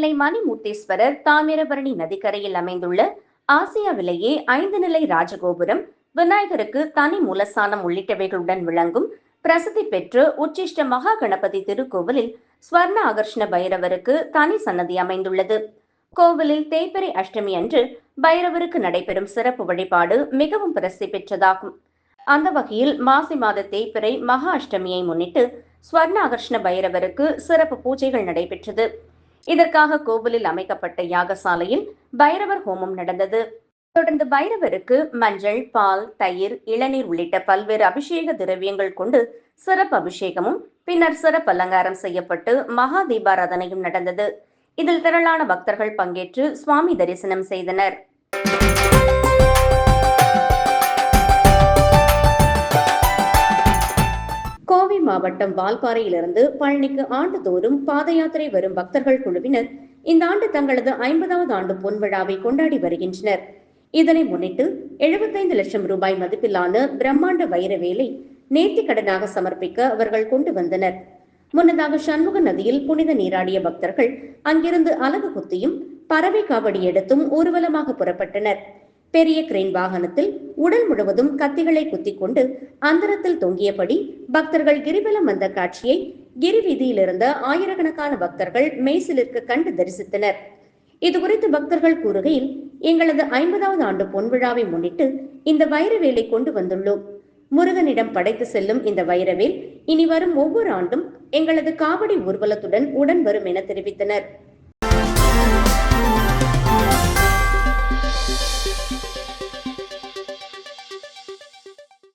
நெல்லை மணிமூர்த்தீஸ்வரர் தாமிரபரணி நதிக்கரையில் அமைந்துள்ள ஆசியாவிலேயே 5 நிலை ராஜகோபுரம், விநாயகருக்கு தனி மூலஸ்தானம் உள்ளிட்டவைகளுடன் விளங்கும் பிரசித்தி பெற்ற உச்சிஷ்ட மகா கணபதி திருக்கோவிலில் ஸ்வர்ண ஆகர்ஷண பைரவருக்கு தனி சன்னதி அமைந்துள்ளது. கோவிலில் தேய்பிறை அஷ்டமி அன்று பைரவருக்கு நடைபெறும் சிறப்பு வழிபாடு மிகவும் பிரசித்தி பெற்றதாகும். அந்த வகையில் மாசி மாத தேய்பிறை மகா அஷ்டமியை முன்னிட்டு ஸ்வர்ண ஆகர்ஷண பைரவருக்கு சிறப்பு பூஜைகள் நடைபெற்றது. இதற்காக கோவிலில் அமைக்கப்பட்ட யாகசாலையில் பைரவர் ஹோமம் நடந்தது. தொடர்ந்து பைரவருக்கு மஞ்சள், பால், தயிர், இளநீர் உள்ளிட்ட பல்வேறு அபிஷேக திரவியங்கள் கொண்டு சிறப்பு அபிஷேகமும் பின்னர் சிறப்பு அலங்காரம் செய்யப்பட்டு மகா தீபாராதனையும் நடந்தது. இதில் திரளான பக்தர்கள் பங்கேற்று சுவாமி தரிசனம் செய்தனர். கோவை மாவட்டம் வால்பாறையிலிருந்து பழனிக்கு ஆண்டுதோறும் பாத யாத்திரை வரும் பக்தர்கள் குழுவினர் இந்த ஆண்டு தங்களது 50வது ஆண்டு பொன்விழாவை கொண்டாடி வருகின்றனர். இதனை முன்னிட்டு 75 லட்சம் ரூபாய் மதிப்பிலான பிரம்மாண்ட வைர வேலை நேர்த்திக்கடனாக சமர்ப்பிக்க அவர்கள் கொண்டு வந்தனர். முன்னதாக சண்முக நதியில் புனித நீராடிய பக்தர்கள் அங்கிருந்து அலகு குத்தியும் பறவை காவடி எடுத்தும் ஊர்வலமாக புறப்பட்டனர். பெரிய கிரேன் வாகனத்தில் உடல் முழுவதும் கத்திகளை குத்திக் கொண்டு அந்தரத்தில் தொங்கியபடி பக்தர்கள் கிரிவலம் வந்த காட்சியை கிரி வீதியில் இருந்த ஆயிரக்கணக்கான பக்தர்கள் மெய்சிலிருக்க கண்டு தரிசித்தனர். இதுகுறித்து பக்தர்கள் கூறுகையில், எங்களது 50வது ஆண்டு பொன்விழாவை முன்னிட்டு இந்த வைரவேலை கொண்டு வந்துள்ளோம். முருகனிடம் படைத்து செல்லும் இந்த வைரவேல் இனி வரும் ஒவ்வொரு ஆண்டும் எங்களது காவடி ஊர்வலத்துடன் உடன் வரும் என தெரிவித்தனர்.